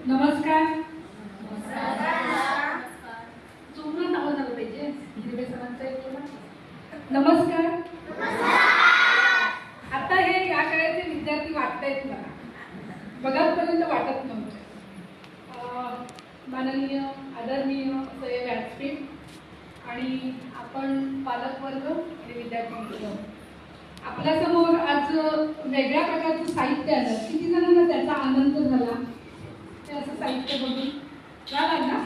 नमस्कार. जोरात नाव झालं पाहिजे. हिरवे सरांचं नमस्कार. आता हे या शाळेचे विद्यार्थी वाटतायत मला, बघापर्यंत वाटत नव्हतं. माननीय आदरणीय असं हे व्यासपीठ आणि आपण पालकवर्ग आणि विद्यार्थी मित्र, आपल्यासमोर आज वेगळ्या प्रकारचं साहित्य आलं. किती जणांना त्याचा आनंद झाला? ते असं साहित्य बघून झाला ना.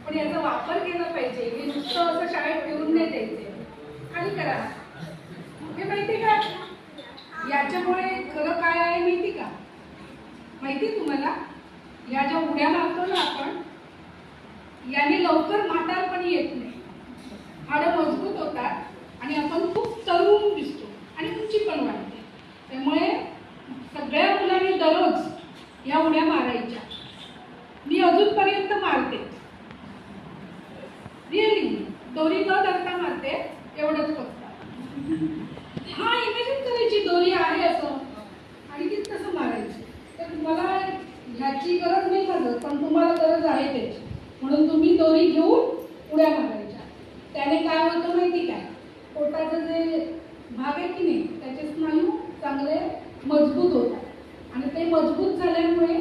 पण याचा वापर केला पाहिजे. हे नुसतं असं शाळेत ठेवून नाही द्यायचे, आणि करा. हे माहिती का याच्यामुळे खरं काय आहे माहिती का? माहिती तुम्हाला? या ज्या उड्या मारतो ना आपण, याने लवकर म्हातारपणी येत नाही. हाडं मजबूत होतात आणि आपण खूप तरुण दिसतो आणि उंची पण वाढते. त्यामुळे सगळ्या मुलांनी दररोज या उड्या मारायच्या. मी अजूनपर्यंत मारते, रिअली. दोरी न धरता मारते, एवढंच फक्त. हा, इमॅजिन करायची दोरी आहे असं आणि ती तसं मारायची. तर मला ह्याची गरज नाही माझं, पण तुम्हाला गरज आहे त्याची. म्हणून तुम्ही दोरी घेऊन उड्या मारायच्या. त्याने काय होतं माहिती काय? पोटाचं जे भाग आहे की नाही, त्याचे स्नायू चांगले मजबूत होतात आणि ते मजबूत झाल्यामुळे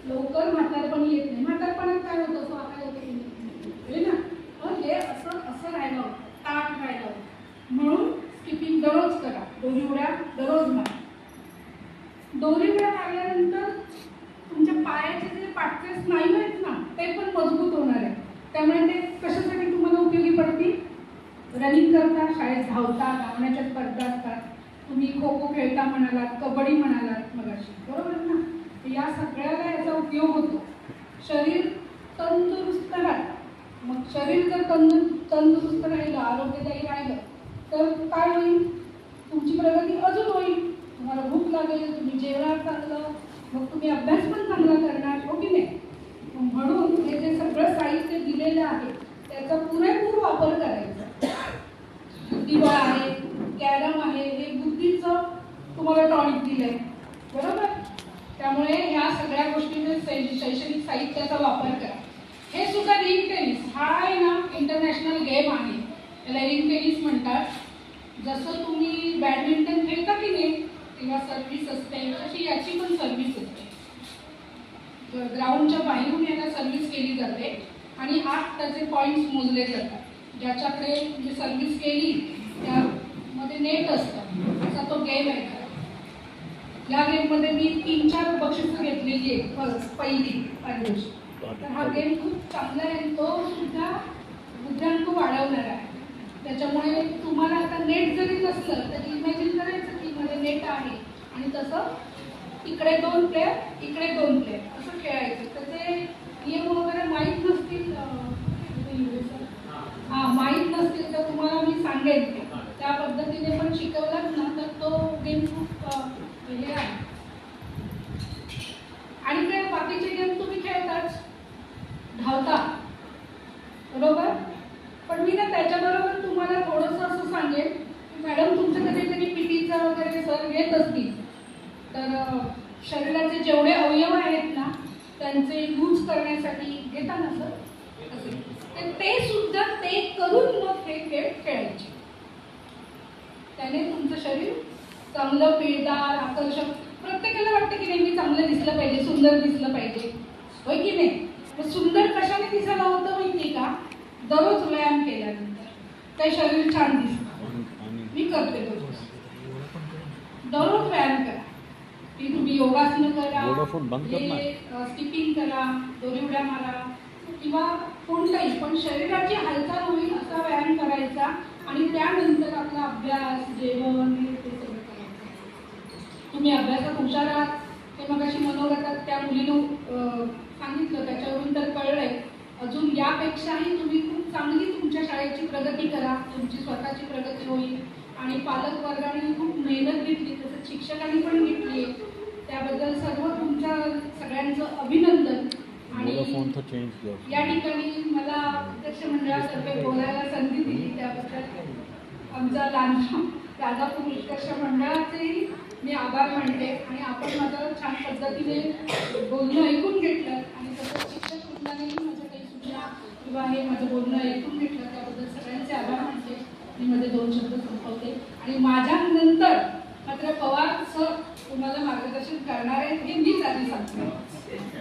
लवकर म्हातारपणी येत नाही. म्हातारपणात काय होतं? असं काय होतं ना, हे असं असं राहिलं, ताट राहिलं. म्हणून स्किपिंग दररोज करा. दोरी उड्या दररोज मारा. दोरी उड्या मारल्यानंतर तुमच्या पायाचे जे पाठचे स्नायू आहेत ना, ते पण मजबूत होणार आहे. त्यामुळे ते कशासाठी तुम्हाला उपयोगी पडतील? रनिंग करता, शाळेत धावता, धावण्याच्या स्पर्धा असतात, तुम्ही खो खो खेळता म्हणालात, कबड्डी म्हणालात मगाशी, बरोबर ना? या सगळ्याला याचा उपयोग होतो. शरीर तंदुरुस्त राहतं. मग शरीर जर तंदुरुस्त राहिलं, आरोग्यदायी राहिलं, तर काय होईल? तुमची प्रगती अजून होईल. तुम्हाला भूक लागेल, तुम्ही जेवणार चांगलं, मग तुम्ही अभ्यास पण चांगला करणार, हो की नाही? म्हणून हे जे सगळं साहित्य दिलेलं आहे त्याचा पुरेपूर वापर करायचा. बुद्धिबळ आहे, कॅरम आहे, हे बुद्धीचं तुम्हाला टॉनिक दिलंय, बरोबर? त्यामुळे ह्या सगळ्या गोष्टींचे शैक्षणिक साहित्याचा वापर करा. हे सुद्धा रिंग टेनिस हा आहे ना, इंटरनॅशनल गेम आहे. त्याला रिंग टेनिस म्हणतात. जसं तुम्ही बॅडमिंटन खेळता की नाही, तेव्हा सर्व्हिस असते, तशी याची पण सर्व्हिस असते. ग्राउंडच्या बाहेरून याला सर्व्हिस केली जाते आणि 8 त्याचे पॉईंट्स मोजले जातात. ज्याच्याकडे म्हणजे सर्व्हिस केली त्यामध्ये नेट असतं, असा तो गेम आहे. या गेममध्ये मी 3-4 बक्षिसं घेतलेली आहे पहिली दिवशी. तर हा गेम खूप चांगला आहे. तो सुद्धा बुद्ध्यांक वाढवणार आहे. त्याच्यामुळे तुम्हाला आता नेट जरी नसलं तरी इमॅजिन करायचं की मध्ये नेट आहे आणि तसं इकडे 2 प्लेयर, इकडे 2 प्लेयर असं खेळायचं. त्याचे नियम वगैरे माहीत नसतील, माहीत नसतील तर तुम्हाला मी सांगेन. त्या पद्धतीने पण शिकवलात ना तर तो गेम खूप हे आहे. आणि काय बाकीचे गेम तुम्ही खेळताच, धावता, बरोबर? पण मी ना त्याच्याबरोबर तुम्हाला थोडंसं असं सांगेन की मॅडम तुमचं कधीतरी पीटीचा वगैरे सर घेत असतील तर शरीराचे जेवढे अवयव आहेत ना त्यांचे यूज करण्यासाठी घेता ना सर, ते सुद्धा ते करून मग हे खेळ खेळायचे. त्याने तुमचं शरीर चांगलं, पिळदार, आकर्षक, प्रत्येकाला वाटतं की नाही मी चांगलं दिसलं पाहिजे, सुंदर दिसलं पाहिजे, होय की नाही? मग सुंदर कशाने दिसायला होतं माहिती का? दररोज व्यायाम केल्यानंतर ते शरीर छान दिसतं. मी करते दररोज व्यायाम करा. की तुम्ही योगासनं करा, स्किपिंग करा, दोरी उड्या मारा किंवा कोणताही, पण शरीराची हालचाल होईल असा व्यायाम करायचा. आणि त्यानंतर आपला अभ्यास, जेवण ते सगळं करायचं. तुम्ही अभ्यासात हुशार आहात ते मगाशी मनोगतात त्या मुलीनं सांगितलं, त्याच्यावरून तर कळलंय. अजून यापेक्षाही तुम्ही खूप चांगली तुमच्या शाळेची प्रगती करा, तुमची स्वतःची प्रगती होईल. आणि पालक वर्गाने खूप मेहनत घेतली, तसंच शिक्षकांनी पण घेतली, त्याबद्दल सर्व तुमच्या सगळ्यांचं अभिनंदन. आणि या ठिकाणी मला अध्यक्ष मंडळातर्फे बोलायला संधी दिली त्याबद्दल आमचा राजापूर उत्कर्ष मंडळाचेही मी आभार मानते आणि आपण माझं छान पद्धतीने बोलणं ऐकून घेतलं आणि तसंच शिक्षक वृंदानेही माझ्या काही सूचना किंवा हे माझं बोलणं ऐकून घेतलं त्याबद्दल सगळ्यांचे आभार मानते. मी माझे 2 शब्द संपवते आणि माझ्यानंतर मात्र पवार सर तुम्हाला मार्गदर्शन करणार आहेत हे मीच आधी सांगते.